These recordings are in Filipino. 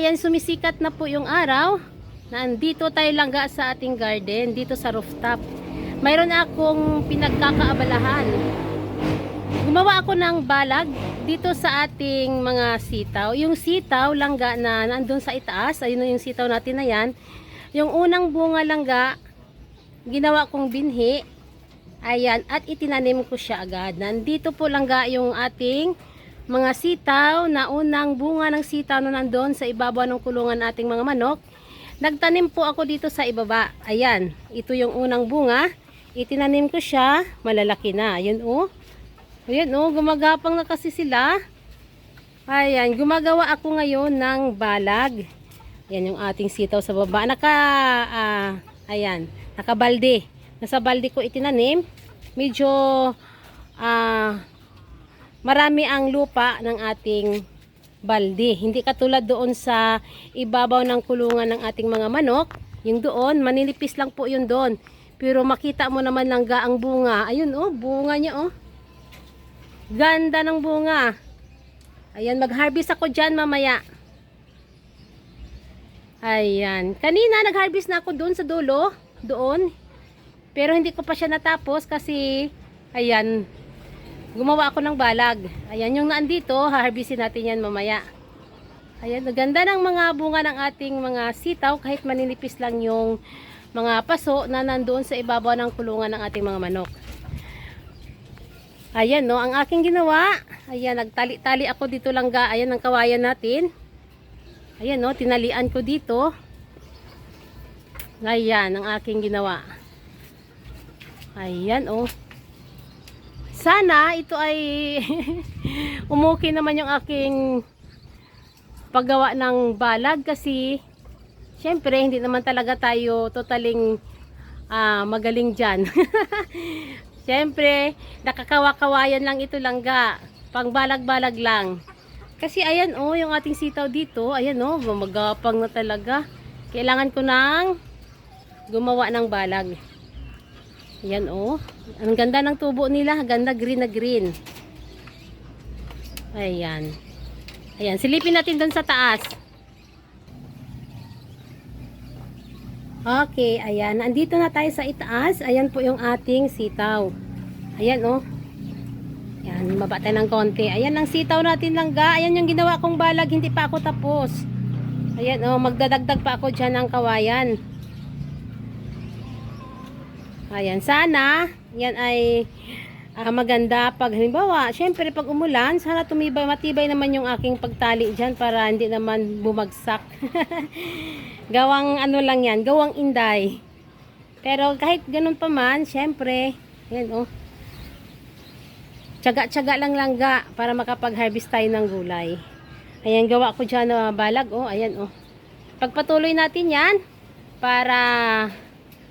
ayan, sumisikat na po yung araw. Nandito tayo langga sa ating garden, dito sa rooftop. Mayroon akong pinagkakaabalahan. Gumawa ako ng balag dito sa ating mga sitaw. Yung sitaw langga na nandun sa itaas, ayun na yung sitaw natin na yan. Yung unang bunga langga, ginawa kong binhi. Ayan, at itinanim ko siya agad. Nandito po langga yung ating mga sitaw na unang bunga ng sitaw na nandun sa ibabaw ng kulungan ating mga manok. Nagtanim po ako dito sa ibaba. Ayan, ito yung unang bunga. Itinanim ko siya, malalaki na. Ayun oh. Ayun oh, gumagapang na kasi sila. Ayan, gumagawa ako ngayon ng balag. Ayan yung ating sitaw sa baba. Ayan, nakabalde. Nasa balde ko itinanim. Medyo marami ang lupa ng ating balde. Hindi katulad doon sa ibabaw ng kulungan ng ating mga manok. Yung doon, maninipis lang po yun doon. Pero makita mo naman langga ang bunga. Ayun oh, bunga niya oh. Ganda ng bunga. Ayan, mag-harvest ako dyan mamaya. Ayan. Kanina nag-harvest na ako doon sa dulo. Doon. Pero hindi ko pa siya natapos kasi, ayan, gumawa ako ng balag. Ayan, yung naandito, haharbisin natin yan mamaya. Ayan, ganda ng mga bunga ng ating mga sitaw kahit maninipis lang yung mga paso na nandoon sa ibabaw ng kulungan ng ating mga manok. Ayan, no, ang aking ginawa, ayan, nagtali-tali ako dito langga, ayan, ang kawayan natin. Ayan, no, tinalian ko dito. Ayan, ang aking ginawa. Ayan, oh. Sana ito ay umuki naman yung aking paggawa ng balag kasi syempre hindi naman talaga tayo totaling magaling dyan. Syempre nakakawa-kawayan lang ito langga, pang balag-balag lang. Kasi ayan oh, yung ating sitaw dito, ayan oh, gumagapang na talaga. Kailangan ko nang gumawa ng balag. Ayan oh. Ang ganda ng tubo nila. Ganda, green na green. Ayan. Ayan. Silipin natin doon sa taas. Okay. Ayan. Andito na tayo sa itaas. Ayan po yung ating sitaw. Ayan oh. Ayan. Baba tayo ng konti. Ayan ang sitaw natin langga. Ayan yung ginawa kong balag. Hindi pa ako tapos. Ayan oh. Magdadagdag pa ako dyan ng kawayan. Ayan, sana yan ay maganda pag halimbawa, syempre pag umulan, sana tumibay, matibay naman yung aking pagtali dyan para hindi naman bumagsak. Gawang ano lang yan, gawang inday. Pero kahit ganun pa man, syempre, yan oh. Tiyaga-tiyaga lang langga para makapag-harvest tayo ng gulay. Ayan, gawa ko dyan na balag oh, ayan oh. Pagpatuloy natin yan para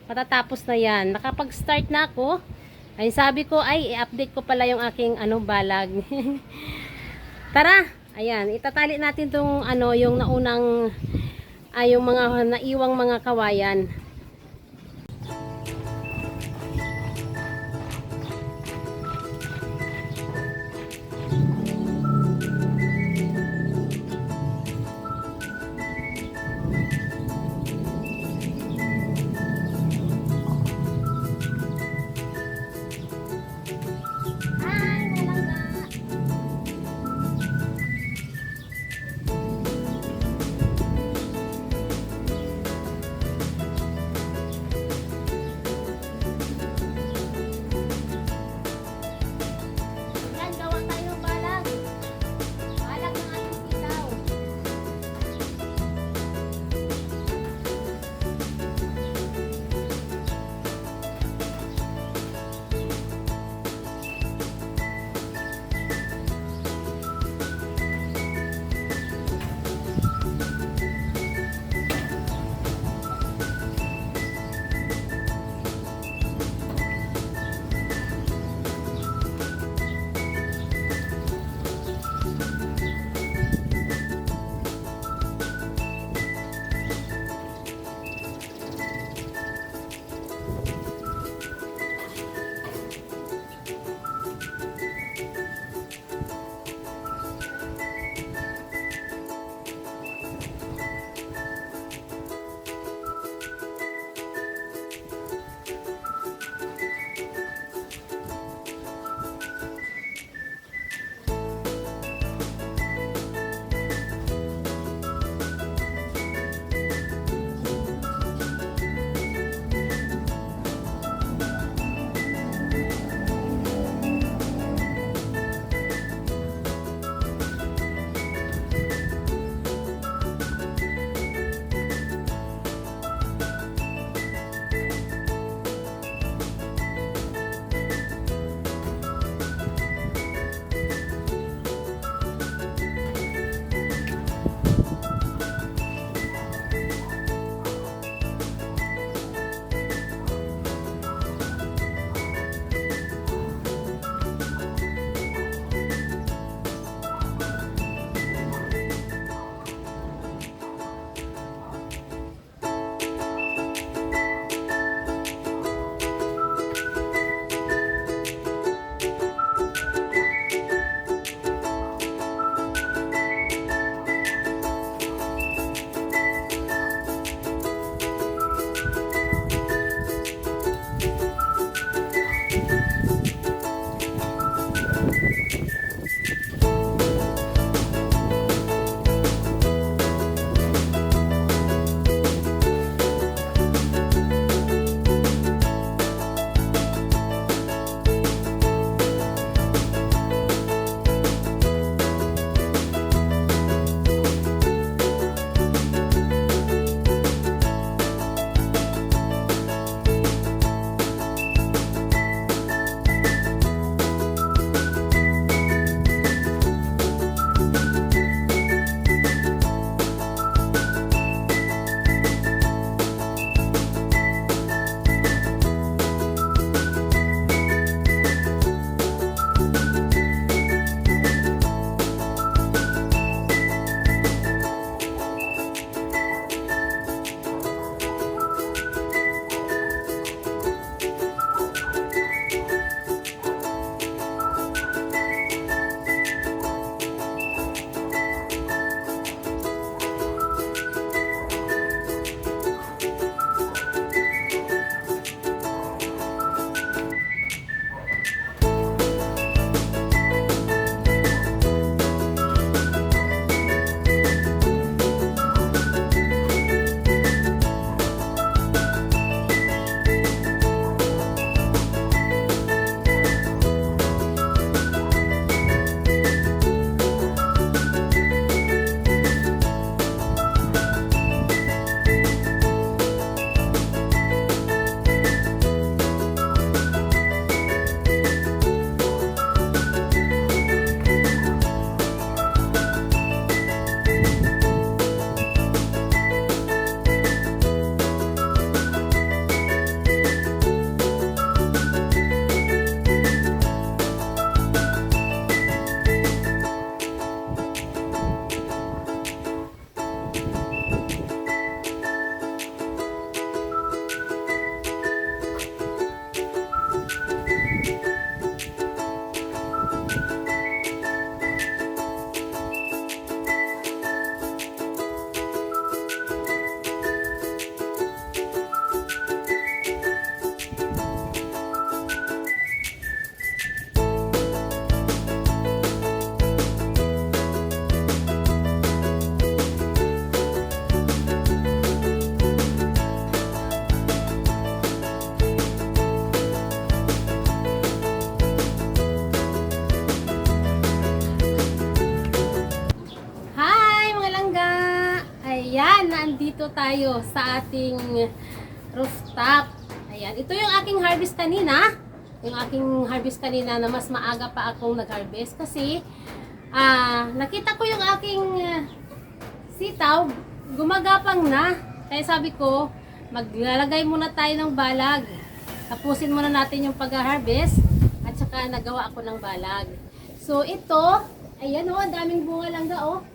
matatapos na yan. Nakapag-start na ako. Ay sabi ko ay i-update ko pala yung aking balag. Tara, ayan, itatali natin tong yung naunang yung mga naiwang mga kawayan. tayo sa ating rooftop. Ayan, ito yung aking harvest kanina. Yung aking harvest kanina na mas maaga pa akong nag-harvest kasi nakita ko yung aking sitaw, gumagapang na. Kaya sabi ko, maglalagay muna tayo ng balag. Tapusin muna natin yung pag-harvest at saka nagawa ako ng balag. So ito, ayan oh, ang daming bunga lang ga oh.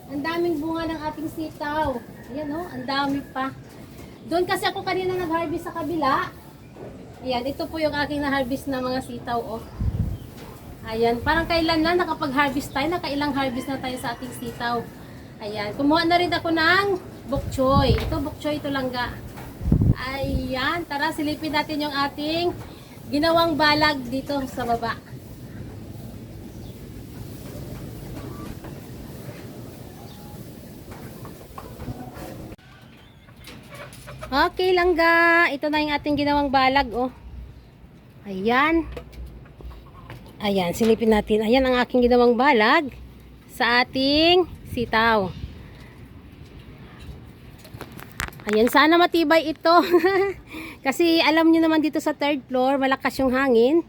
Ang daming bunga ng ating sitaw. Ayan oh, ang dami pa. Doon kasi ako kanina nag-harvest sa kabila. Ayan, ito po yung aking na-harvest na mga sitaw oh. Ayan, parang kailan na nakapag-harvest tayo, nakailang harvest na tayo sa ating sitaw. Ayan, kumuha na rin ako ng bok choy. Ito bok choy, ito langga. Ayan, tara silipin natin yung ating ginawang balag dito sa baba. Okay langga, ito na yung ating ginawang balag oh. Ayan. Ayan, silipin natin. Ayan ang aking ginawang balag sa ating sitaw. Ayan, sana matibay ito. Kasi alam nyo naman dito sa third floor, malakas yung hangin.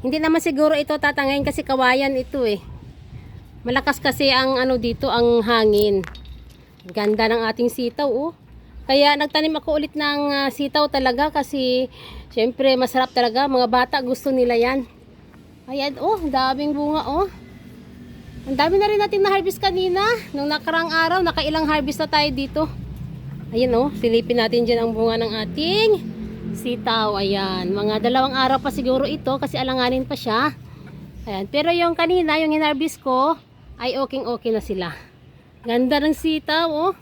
Hindi naman siguro ito tatangayin kasi kawayan ito eh. Malakas kasi ang ano dito, ang hangin. Ganda ng ating sitaw oh. Kaya nagtanim ako ulit ng sitaw talaga kasi syempre masarap talaga. Mga bata gusto nila yan. Ayan oh, daming bunga oh. Ang dami na rin natin na-harvest kanina. Nung nakarang araw, nakailang harvest na tayo dito. Ayan oh, silipin natin dyan ang bunga ng ating sitaw. Ayan, mga 2 araw pa siguro ito kasi alanganin pa siya. Ayan, pero yung kanina, yung in-harvest ko, ay okay na sila. Ganda ng sitaw oh.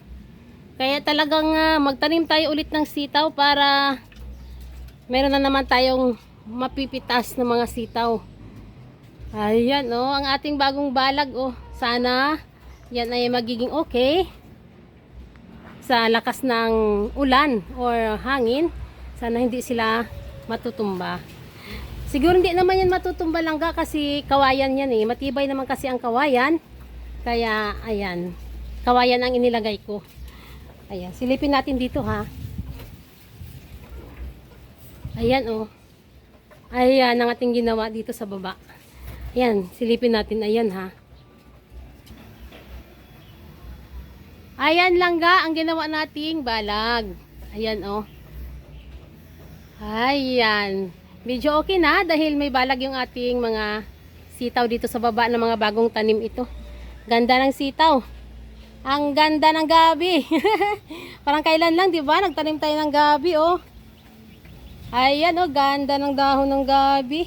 Kaya talagang magtanim tayo ulit ng sitaw para meron na naman tayong mapipitas ng mga sitaw. Ayan oh, ang ating bagong balag oh. Sana yan ay magiging okay. Sa lakas ng ulan or hangin, sana hindi sila matutumba. Siguro hindi naman yan matutumba langga kasi kawayan yan eh. Matibay naman kasi ang kawayan. Kaya ayan, kawayan ang inilagay ko. Ayan, silipin natin dito ha. Ayan oh. Ayan ang ating ginawa dito sa baba. Ayan, silipin natin. Ayan ha. Ayan langga ang ginawa nating balag. Ayan oh. Ayan. Medyo okay na dahil may balag yung ating mga sitaw dito sa baba ng mga bagong tanim ito. Ganda ng sitaw. Ang ganda ng gabi. Parang kailan lang, di ba? Nagtanim tayo ng gabi, oh. Ayan, oh, ganda ng dahon ng gabi.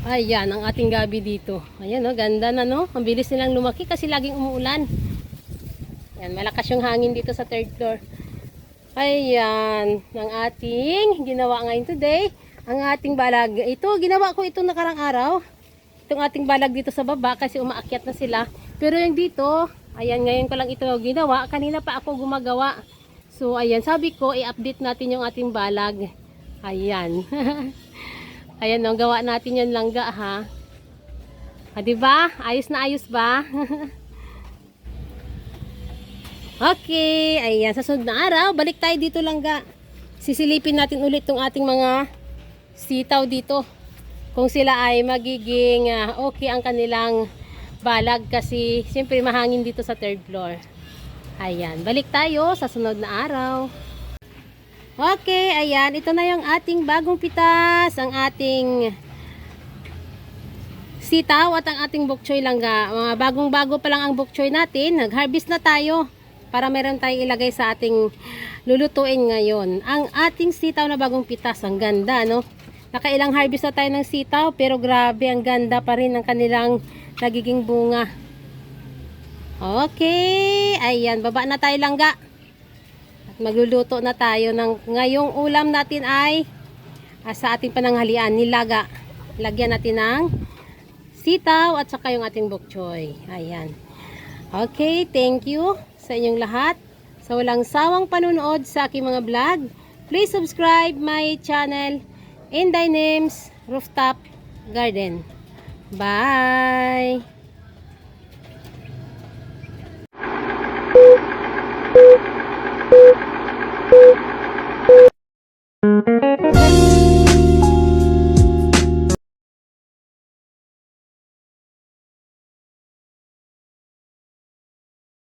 Ayan, ang ating gabi dito. Ayan, oh, ganda na, no? Ang bilis nilang lumaki kasi laging umuulan. Ayan, malakas yung hangin dito sa third floor. Ayan, ang ating ginawa ngayon today. Ang ating balag. Ito, ginawa ko ito nakarang araw. Itong ating balag dito sa baba kasi umaakyat na sila. Pero yung dito, ayan, ngayon ko lang ito ginawa. Kanina pa ako gumagawa. So, ayan, sabi ko, i-update natin yung ating balag. Ayan. Ayan, no, gawa natin yung langga, ha. Diba? Ayos na ayos ba? Okay, ayan, sa sunod na araw, balik tayo dito langga. Sisilipin natin ulit tong ating mga sitaw dito. Kung sila ay magiging okay ang kanilang balag kasi siyempre mahangin dito sa third floor. Ayan, balik tayo sa sunod na araw. Okay, ayan, ito na yung ating bagong pitas, ang ating sitaw at ang ating bok choy langga. Mga bagong-bago pa lang ang bok choy natin, nag-harvest na tayo para meron tayong ilagay sa ating lulutuin ngayon. Ang ating sitaw na bagong pitas, ang ganda, no? Nakailang harvest na tayo ng sitaw pero grabe ang ganda pa rin ng kanilang nagiging bunga. Okay, ayan, baba na tayo langga. At magluluto na tayo ng ngayong ulam natin ay sa ating pananghalian, nilaga. Lagyan natin ng sitaw at saka yung ating bok choy. Ayan. Okay, thank you sa inyong lahat. Sa walang sawang panunood sa aking mga vlog. Please subscribe my channel. Inday Names Rooftop Garden. Bye!